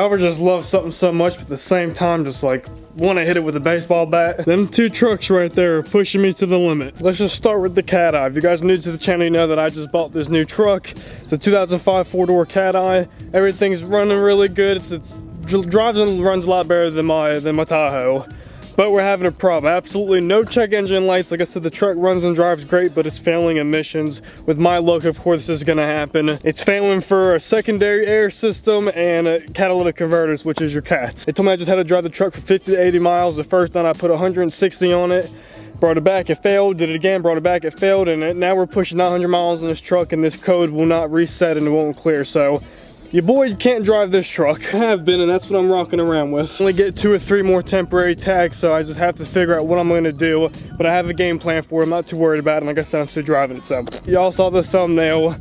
I ever just love something so much, but at the same time, just like want to hit it with a baseball bat. Them two trucks right there are pushing me to the limit. Let's just start with the Cat Eye. If you guys are new to the channel, you know that I just bought this new truck. It's a 2005 four-door Cat Eye. Everything's running really good. It drives and runs a lot better than my Tahoe. But we're having a problem. Absolutely no check engine lights. Like I said, the truck runs and drives great, but it's failing emissions. With my luck, of course, this is gonna happen. It's failing for a secondary air system and catalytic converters, which is your cats. They told me I just had to drive the truck for 50 to 80 miles. The first time I put 160 on it, brought it back, it failed, did it again, brought it back, it failed, and now we're pushing 900 miles in this truck, and this code will not reset and it won't clear. So your boy can't drive this truck. I have been, and that's what I'm rocking around with. I only get 2 or 3 more temporary tags, so I just have to figure out what I'm gonna do. But I have a game plan for it. I'm not too worried about it. And like I said, I'm still driving it. So y'all saw the thumbnail,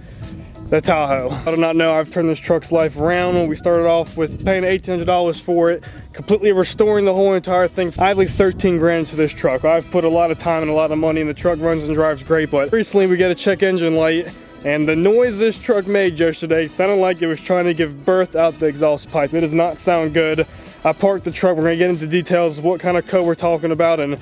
the Tahoe. I do not know, I've turned this truck's life around. We started off with paying $1,800 for it, completely restoring the whole entire thing. I have like 13 grand into this truck. I've put a lot of time and a lot of money, and the truck runs and drives great. But recently we got a check engine light, and the noise this truck made yesterday sounded like it was trying to give birth out the exhaust pipe. It does not sound good. I parked the truck. We're gonna get into details of what kind of code we're talking about and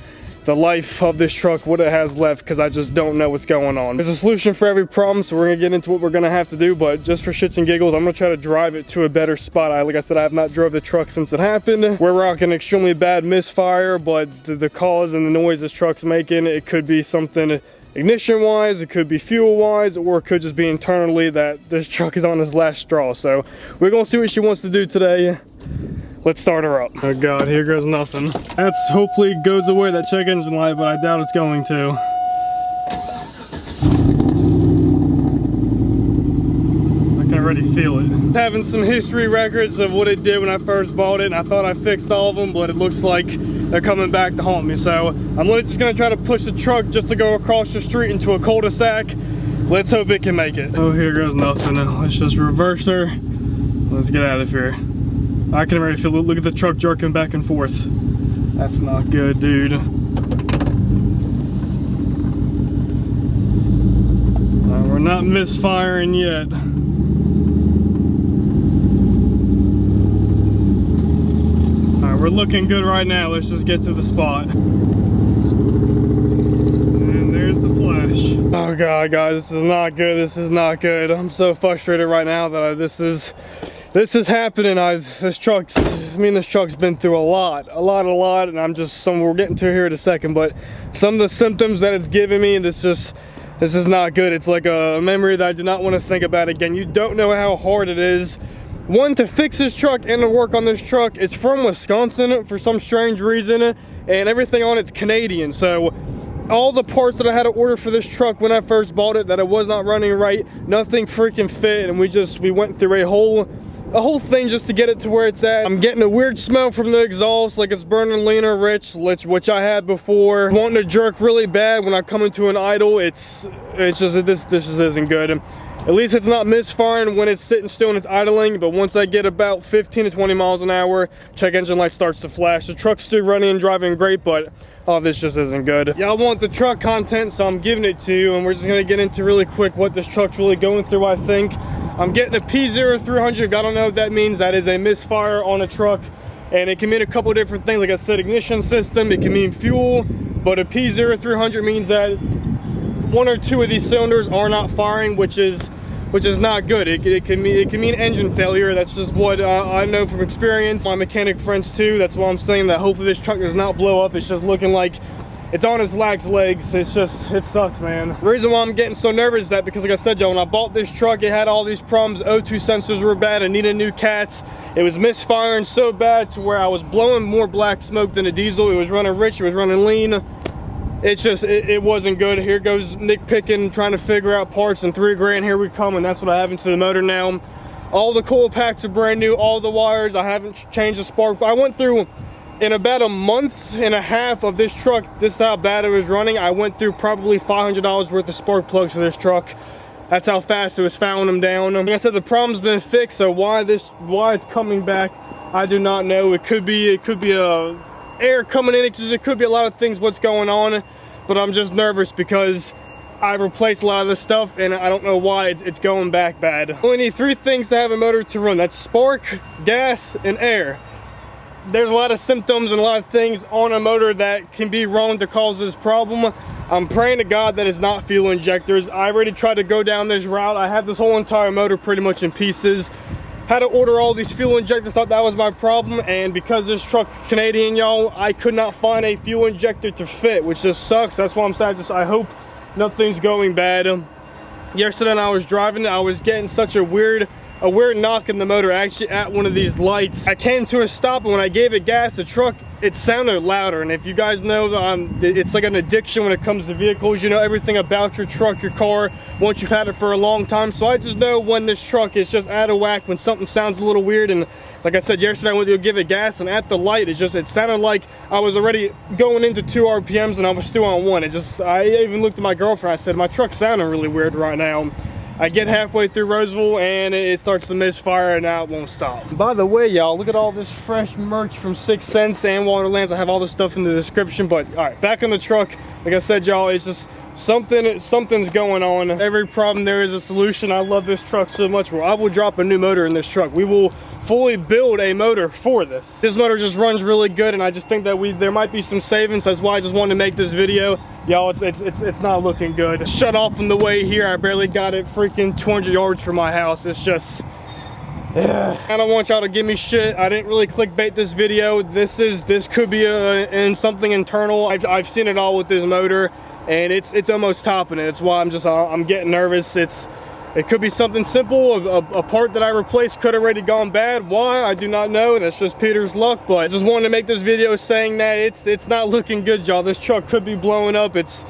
the life of this truck, what it has left, because I just don't know what's going on. There's a solution for every problem, so we're gonna get into what we're gonna have to do, but just for shits and giggles, I'm gonna try to drive it to a better spot. Like I said, I have not drove the truck since it happened. We're rocking extremely bad misfire, but the cause and the noise this truck's making, it could be something ignition wise, it could be fuel wise, or it could just be internally that this truck is on its last straw. So we're gonna see what she wants to do today. Let's start her up. Oh God, here goes nothing. That's hopefully goes away, that check engine light, but I doubt it's going to. I can already feel it. Having some history records of what it did when I first bought it, and I thought I fixed all of them, but it looks like they're coming back to haunt me. So I'm just gonna try to push the truck just to go across the street into a cul-de-sac. Let's hope it can make it. Oh, here goes nothing. Let's just reverse her. Let's get out of here. I can already feel it. Look at the truck jerking back and forth. That's not good, dude. We're not misfiring yet. We're looking good right now. Let's just get to the spot. And there's the flash. Oh God, guys, this is not good. This is not good. I'm so frustrated right now that this is happening. This truck's been through a lot, and we're getting to here in a second, but some of the symptoms that it's giving me, this is not good. It's like a memory that I do not want to think about again. You don't know how hard it is, one, to fix this truck and to work on this truck. It's from Wisconsin for some strange reason, and everything on it's Canadian. So all the parts that I had to order for this truck when I first bought it, that it was not running right, nothing freaking fit, and we went through a whole thing just to get it to where it's at. I'm getting a weird smell from the exhaust, like it's burning lean or rich, which I had before. Wanting to jerk really bad when I come into an idle. It's just that this just isn't good. At least it's not misfiring when it's sitting still and it's idling, but once I get about 15 to 20 miles an hour, check engine light starts to flash. The truck's still running and driving great, but oh, this just isn't good. Y'all want the truck content, so I'm giving it to you, and we're just gonna get into really quick what this truck's really going through, I think. I'm getting a P0300. I don't know what that means. That is a misfire on a truck, and it can mean a couple different things. Like I said, ignition system, it can mean fuel, but a P0300 means that 1 or 2 of these cylinders are not firing, which is not good. It can mean engine failure. That's just what I know from experience. My mechanic friends too. That's why I'm saying that hopefully this truck does not blow up. It's just looking like it's on its last legs. It sucks, man. The reason why I'm getting so nervous is that because, like I said, y'all, when I bought this truck, it had all these problems. O2 sensors were bad. I needed new cats. It was misfiring so bad to where I was blowing more black smoke than a diesel. It was running rich. It was running lean. It wasn't good. Here goes Nick picking, trying to figure out parts, and 3 grand, here we come, and that's what I have into the motor now. All the coil packs are brand new, all the wires. I haven't changed the spark. I went through, in about a month and a half of this truck, this is how bad it was running. I went through probably $500 worth of spark plugs for this truck. That's how fast it was fouling them down. Like I said, the problem's been fixed, so why it's coming back, I do not know. It could be a air coming in, it could be a lot of things what's going on, but I'm just nervous because I replaced a lot of this stuff, and I don't know why it's going back bad. Only need 3 things to have a motor to run. That's spark, gas, and air. There's a lot of symptoms and a lot of things on a motor that can be wrong to cause this problem. I'm praying to God that it's not fuel injectors. I already tried to go down this route. I have this whole entire motor pretty much in pieces. Had to order all these fuel injectors, thought that was my problem, and because this truck's Canadian, y'all, I could not find a fuel injector to fit, which just sucks. That's why I'm sad. I hope nothing's going bad. Yesterday when I was driving, I was getting such a weird knock in the motor, actually at one of these lights. I came to a stop, and when I gave it gas, the truck, it sounded louder. And if you guys know, it's like an addiction when it comes to vehicles. You know everything about your truck, your car, once you've had it for a long time. So I just know when this truck is just out of whack, when something sounds a little weird. And like I said, yesterday I went to go give it gas, and at the light, it sounded like I was already going into 2 RPMs and I was still on 1. I even looked at my girlfriend, I said, my truck's sounding really weird right now. I get halfway through Roseville and it starts to misfire, and now it won't stop. By the way, y'all, look at all this fresh merch from 6 Cents and Waterlands. I have all this stuff in the description, but all right, back on the truck. Like I said, y'all, it's just something's going on. Every problem there is a solution. I love this truck so much. I will drop a new motor in this truck. We will fully build a motor for this. This motor just runs really good, and I just think that there might be some savings. That's why I just wanted to make this video. Y'all, it's not looking good. Shut off on the way here. I barely got it freaking 200 yards from my house. It's just, I don't want y'all to give me shit. I didn't really clickbait this video. This could be something internal. I've seen it all with this motor, and it's almost topping it. That's why I'm getting nervous. It could be something simple. A part that I replaced could have already gone bad. Why? I do not know. That's just Peter's luck. But I just wanted to make this video saying that it's not looking good, y'all. This truck could be blowing up. It's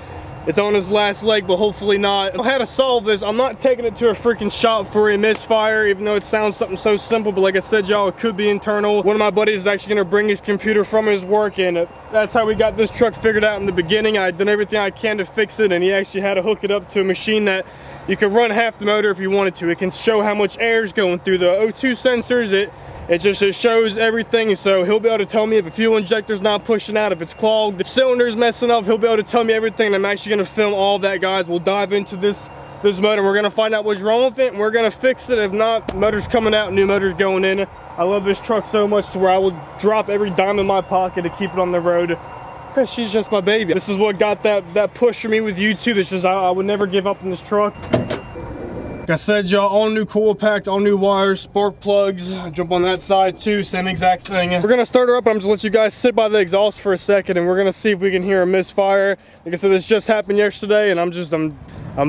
on its last leg, but hopefully not. How to solve this? I'm not taking it to a freaking shop for a misfire, even though it sounds something so simple. But like I said, y'all, it could be internal. One of my buddies is actually gonna bring his computer from his work, and that's how we got this truck figured out in the beginning. I'd done everything I can to fix it, and he actually had to hook it up to a machine that you can run half the motor if you wanted to. It can show how much air is going through the O2 sensors. It shows everything, so he'll be able to tell me if a fuel injector's not pushing out, if it's clogged, the cylinder's messing up. He'll be able to tell me everything, and I'm actually gonna film all that, guys. We'll dive into this motor. We're gonna find out what's wrong with it, and we're gonna fix it. If not, motor's coming out, new motor's going in. I love this truck so much to where I will drop every dime in my pocket to keep it on the road. She's just my baby. This is what got that push for me with YouTube. It's just I would never give up on this truck. Like I said, y'all, all new coil packs, all new wires, spark plugs. Jump on that side too, same exact thing. We're gonna start her up. I'm just gonna let you guys sit by the exhaust for a second, and we're gonna see if we can hear a misfire. Like I said, this just happened yesterday, and I'm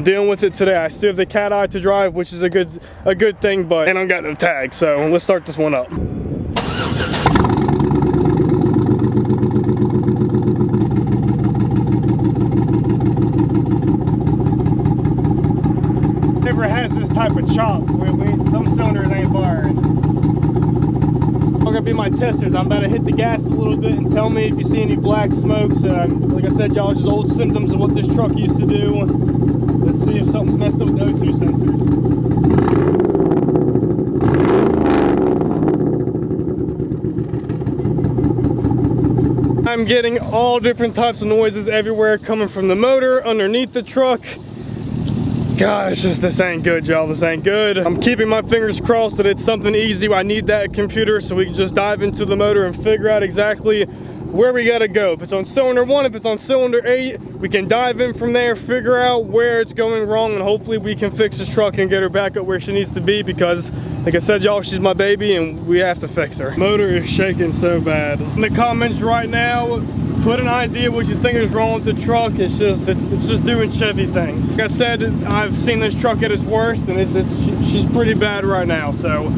dealing with it today. I still have the cat eye to drive, which is a good thing, but and I got no tag. So let's start this one up. Never has this type of chop. Some cylinders ain't firing. I'm gonna be my testers. I'm about to hit the gas a little bit and tell me if you see any black smokes. Like I said, y'all, just old symptoms of what this truck used to do. Let's see if something's messed up with the O2 sensors. I'm getting all different types of noises everywhere coming from the motor, underneath the truck. God, this ain't good, y'all. This ain't good. I'm keeping my fingers crossed that it's something easy. I need that computer so we can just dive into the motor and figure out exactly where we gotta go. If it's on cylinder 1, if it's on cylinder 8, we can dive in from there, figure out where it's going wrong, and hopefully we can fix this truck and get her back up where she needs to be, because like I said, y'all, she's my baby and we have to fix her. Motor is shaking so bad. In the comments right now, put an idea what you think is wrong with the truck. It's just doing Chevy things. Like I said, I've seen this truck at its worst, and she's pretty bad right now. So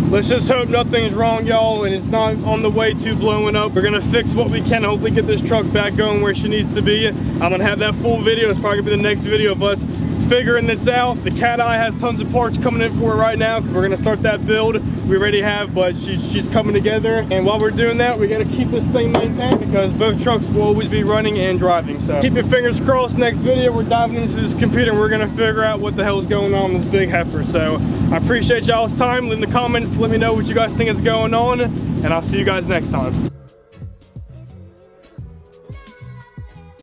let's just hope nothing's wrong, y'all, and it's not on the way to blowing up. We're gonna fix what we can, hopefully get this truck back going where she needs to be. I'm gonna have that full video. It's probably gonna be the next video of us figuring this out. The cat eye has tons of parts coming in for it right now, because we're gonna start that build. We already have, but she's coming together. And while we're doing that, we gotta keep this thing maintained, because both trucks will always be running and driving. So keep your fingers crossed. Next video, we're diving into this computer and we're gonna figure out what the hell is going on with this big heifer. So I appreciate y'all's time. In the comments, let me know what you guys think is going on, and I'll see you guys next time.